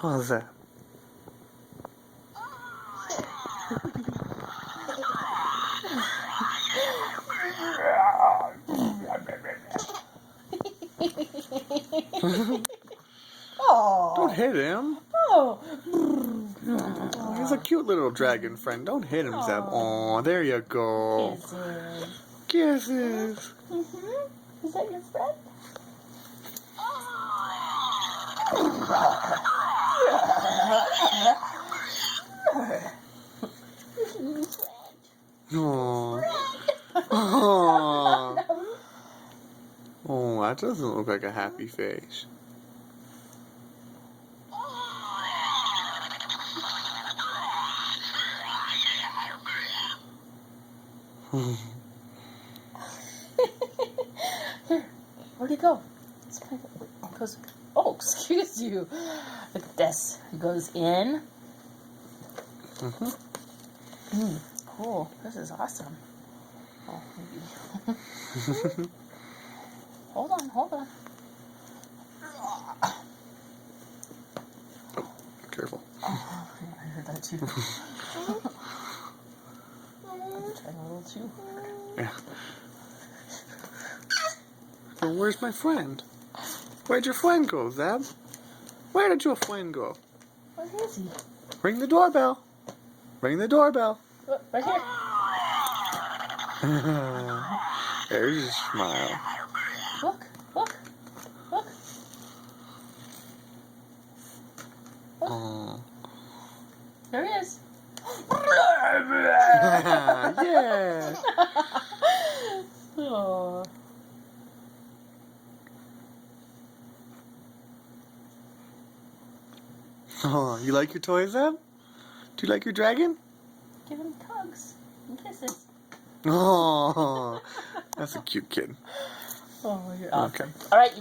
What was that? Don't hit him. Oh. Oh, he's a cute little dragon friend. Don't hit him, Zeb. Oh, there you go. Kisses. Kisses. Is that your friend? Oh. Oh. Oh, that doesn't look like a happy face. Here, where'd he go? Goes, oh, excuse you. Look at this. He goes in. Cool. This is awesome. Oh, maybe. Hold on. Oh, careful. Oh, yeah, I heard that too. I'm trying a little too. Yeah. Oh, where's my friend? Where'd your friend go, Zeb? Where did your friend go? Where is he? Ring the doorbell. Ring the doorbell. Look, right here. There's his smile. Look. Oh. There he is. Yeah. Oh. Oh, you like your toys, Zeb? Do you like your dragon? Give him hugs and kisses. Oh, that's a cute kid. Oh, you're awesome. Okay. All right.